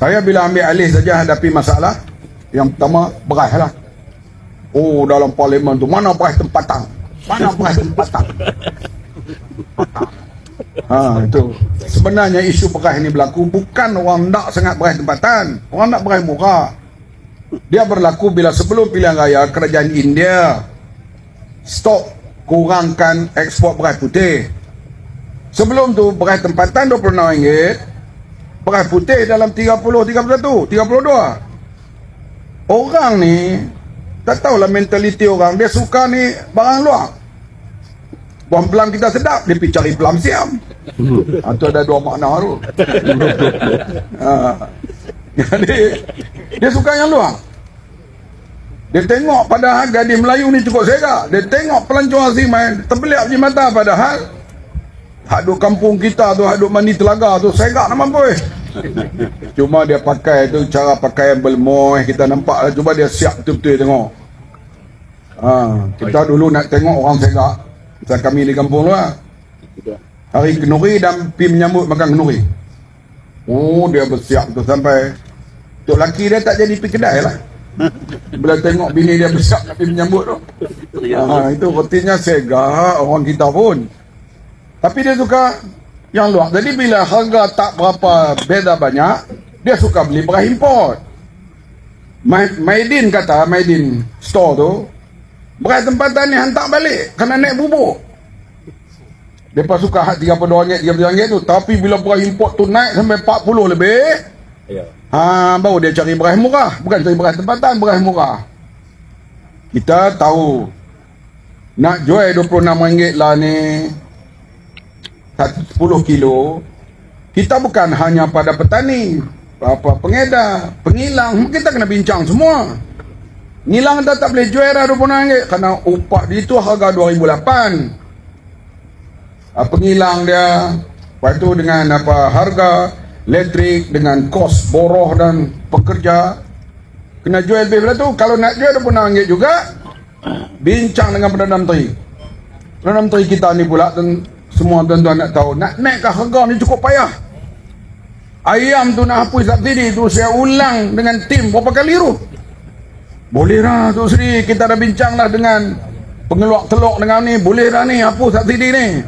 Saya bila ambil alih saja hadapi masalah, yang pertama beras lah. Oh, dalam parlimen tu mana beras tempatan? Mana beras tempatan? Itu sebenarnya isu beras ini berlaku bukan orang nak sangat beras tempatan, orang nak beras murah. Dia berlaku bila sebelum pilihan raya kerajaan India stop kurangkan ekspor beras putih. Sebelum tu beras tempatan RM26, beras putih dalam 30, 31, 32. Orang ni tak tahulah mentaliti orang, dia suka ni barang luar. Buang pelam kita sedap, dia pergi cari pelam siam. Itu ada dua makna tu. Jadi dia suka yang luar. Dia tengok padahal gadis Melayu ni cukup serak. Dia tengok pelancong asing main terbelik je mata, padahal hak duk kampung kita tu, hak duk mandi telaga tu serak nak mampu. Cuma dia pakai tu cara pakaian bermoh, kita nampak lah. Cuba dia siap betul-betul tengok. Kita dulu nak tengok orang serak. Misal kami di kampung lah, hari kenuri dan pergi menyambut makan kenuri. Oh, dia bersiap tu sampai tok laki dia tak jadi pergi kedai lah. Bila tengok bini dia bersiap nak pergi menyambut tu. Itu artinya segar orang kita pun. Tapi dia suka yang luar. Jadi bila harga tak berapa beza banyak, dia suka beli beras import. Maidin kata, Maidin store tu, beras tempatan ni hantar balik kena naik bubuk. Mereka suka hak RM32, RM33 tu. Tapi bila beras import tu naik sampai 40 lebih, baru dia cari beras murah. Bukan cari beras tempatan, beras murah. Kita tahu nak jual RM26 lah ni 10 kilo. Kita bukan hanya pada petani, pengedar, pengilang, kita kena bincang semua. Ngilang kita tak boleh jual dah RM26 kerana upah dia tu harga 2008. Pengilang dia lepas tu dengan harga elektrik, dengan kos boroh dan pekerja, kena jual lebih pada tu. Kalau nak jual RM26 juga, bincang dengan Perdana Menteri. Perdana Menteri kita ni pula, dan semua tuan-tuan nak tahu, nak naikkan harga ni cukup payah. Ayam tu nak hapus subsidi tu, saya ulang dengan tim berapa kali tu. Boleh lah tu Sri, kita dah bincang dah dengan pengeluar telur dengan ni, boleh dah ni hapus subsidi ni.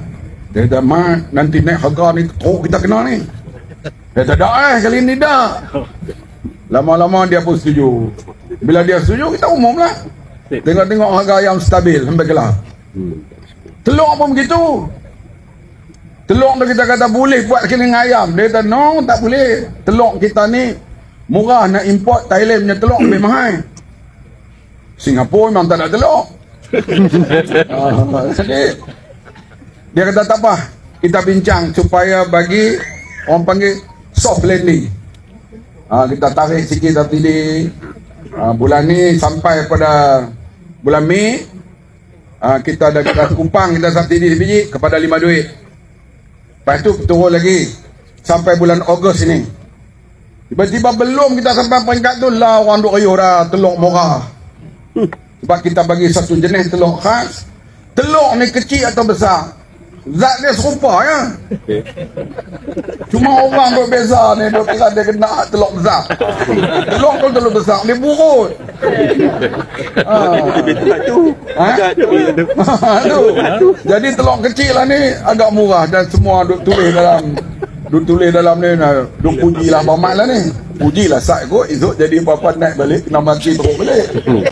Dia kata, Mat, nanti naik harga ni teruk kita kena ni. Dia kata, kali ni dah. Lama-lama dia pun setuju. Bila dia setuju, kita umum lah. Tengok-tengok harga ayam stabil sampai gelap. Telur pun begitu. Telur tu kita kata boleh buat keling ayam. Dia kata, no, tak boleh. Telur kita ni murah, nak import Thailand punya telur lebih mahal. Singapura memang tak ada telur. Jadi dia kata tak apa, kita bincang supaya bagi orang panggil soft landing. Kita tarik sikit subsidi. Bulan ni sampai pada bulan Mei, kita dah kumpang, kita subsidi biji kepada 5 duit. Lepas tu turun lagi sampai bulan Ogos ini. Tiba-tiba belum kita sampai peringkat tu lah orang duk riuh dah telur murah. Sebab kita bagi satu jenis telur khas. Telur ni kecil atau besar, zat dia serupa ya. Cuma orang berbeza ni, dia kira dia kena telur besar. Telur besar dia burut. Jadi telur kecil lah ni agak murah dan semua duk tulis dalam ni, duk pujilah Mamat lah ni. Pujilah sak kot, esok jadi bapa naik balik kena mati teruk balik.